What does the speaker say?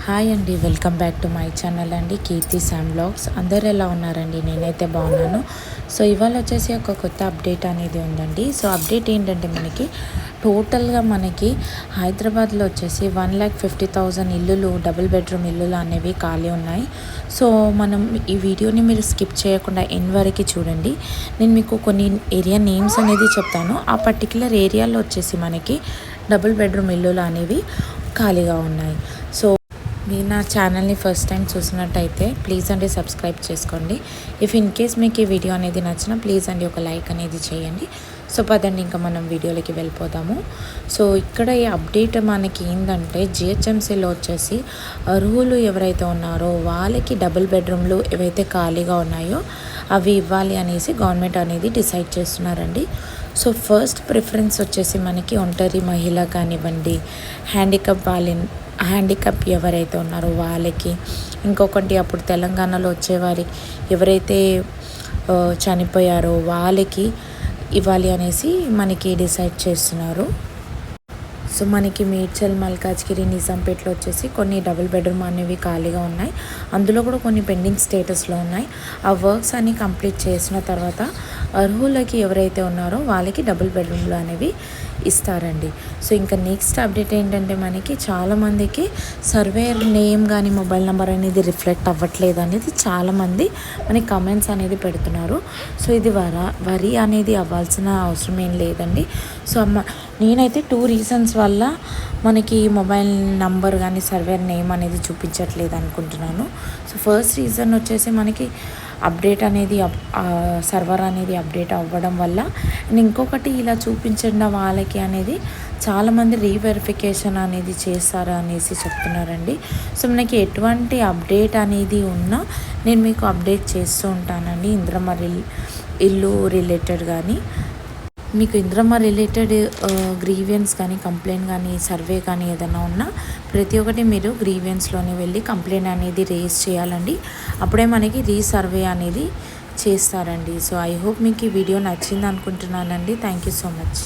Hi అండి, welcome back to my channel అండి, కీర్తి Sam blogs. అందరు ఎలా ఉన్నారండి? నేనైతే బాగున్నాను. సో ఇవాళ వచ్చేసి ఒక కొత్త అప్డేట్ అనేది ఉందండి. సో అప్డేట్ ఏంటంటే మనకి టోటల్గా మనకి హైదరాబాద్లో వచ్చేసి 1,50,000 ఇల్లులు, డబుల్ బెడ్రూమ్ ఇల్లులు అనేవి ఖాళీ ఉన్నాయి. సో మనం ఈ వీడియోని మీరు స్కిప్ చేయకుండా ఎండ్ వరకు చూడండి. నేను మీకు కొన్ని ఏరియా నేమ్స్ అనేది చెప్తాను. ఆ పర్టికులర్ ఏరియాలో వచ్చేసి మనకి డబుల్ బెడ్రూమ్ ఇల్లులు అనేవి ఖాళీగా ఉన్నాయి. సో మీరు నా ఛానల్ని ఫస్ట్ టైం చూసినట్టయితే ప్లీజ్ అండి సబ్స్క్రైబ్ చేసుకోండి. ఇఫ్ ఇన్ కేస్ మీకు ఈ వీడియో అనేది నచ్చినా ప్లీజ్ అండి ఒక లైక్ అనేది చేయండి. సో పదండి ఇంకా మనం వీడియోలోకి వెళ్ళిపోదాము. సో ఇక్కడ ఈ అప్డేట్ మనకి ఏంటంటే జిహెచ్ఎంసీలో వచ్చేసి అర్హులు ఎవరైతే ఉన్నారో వాళ్ళకి డబుల్ బెడ్రూమ్లు ఏవైతే ఖాళీగా ఉన్నాయో అవి ఇవ్వాలి అనేసి గవర్నమెంట్ అనేది డిసైడ్ చేస్తున్నారండి. సో ఫస్ట్ ప్రిఫరెన్స్ వచ్చేసి మనకి ఒంటరి మహిళ కానివ్వండి, హ్యాండిక్యాప్ ఎవరైతే ఉన్నారో వాళ్ళకి, ఇంకొకటి అప్పుడు తెలంగాణలో వచ్చేవారి ఎవరైతే చనిపోయారో వాళ్ళకి ఇవ్వాలి అనేసి మనకి డిసైడ్ చేస్తున్నారు. సో మనకి మేడ్చల్, మల్కాజ్గిరి, నిజాంపేటలో వచ్చేసి కొన్ని డబుల్ బెడ్రూమ్ అనేవి ఖాళీగా ఉన్నాయి. అందులో కూడా కొన్ని పెండింగ్ స్టేటస్లో ఉన్నాయి. ఆ వర్క్స్ అన్ని కంప్లీట్ చేసిన తర్వాత అర్హులకి ఎవరైతే ఉన్నారో వాళ్ళకి డబుల్ బెడ్రూమ్లు అనేవి ఇస్తారండి. సో ఇంకా నెక్స్ట్ అప్డేట్ ఏంటంటే మనకి చాలామందికి సర్వేయర్ నేమ్ కానీ మొబైల్ నెంబర్ అనేది రిఫ్లెక్ట్ అవ్వట్లేదు అనేది చాలామంది మనకి కమెంట్స్ అనేది పెడుతున్నారు. సో ఇది వరి అనేది అవ్వాల్సిన అవసరం ఏం లేదండి. సో నేనైతే 2 రీజన్స్ వల్ల మనకి మొబైల్ నంబర్ కానీ సర్వేర్ నేమ్ అనేది చూపించట్లేదు అనుకుంటున్నాను. సో ఫస్ట్ రీజన్ వచ్చేసి మనకి అప్డేట్ అనేది సర్వర్ అనేది అప్డేట్ అవ్వడం వల్ల, అండ్ ఇంకొకటి ఇలా చూపించిన వాళ్ళకి అనేది చాలామంది రీవెరిఫికేషన్ అనేది చేస్తారు అనేసి చెప్తున్నారండి. సో మనకి ఎటువంటి అప్డేట్ అనేది ఉన్నా నేను మీకు అప్డేట్ చేస్తూ ఉంటానండి. ఇంద్రమ్మ ఇల్లు రిలేటెడ్ కానీ, మీకు ఇంద్రమ్మ రిలేటెడ్ గ్రీవియన్స్ కానీ, కంప్లైంట్ కానీ, సర్వే కానీ ఏదైనా ఉన్నా ప్రతి ఒక్కటి మీరు గ్రీవియన్స్లోనే వెళ్ళి కంప్లైంట్ అనేది రేజ్ చేయాలండి. అప్పుడే మనకి రీసర్వే అనేది చేస్తారండి. సో ఐ హోప్ మీకు ఈ వీడియో నచ్చింది అనుకుంటున్నానండి. Thank you so much.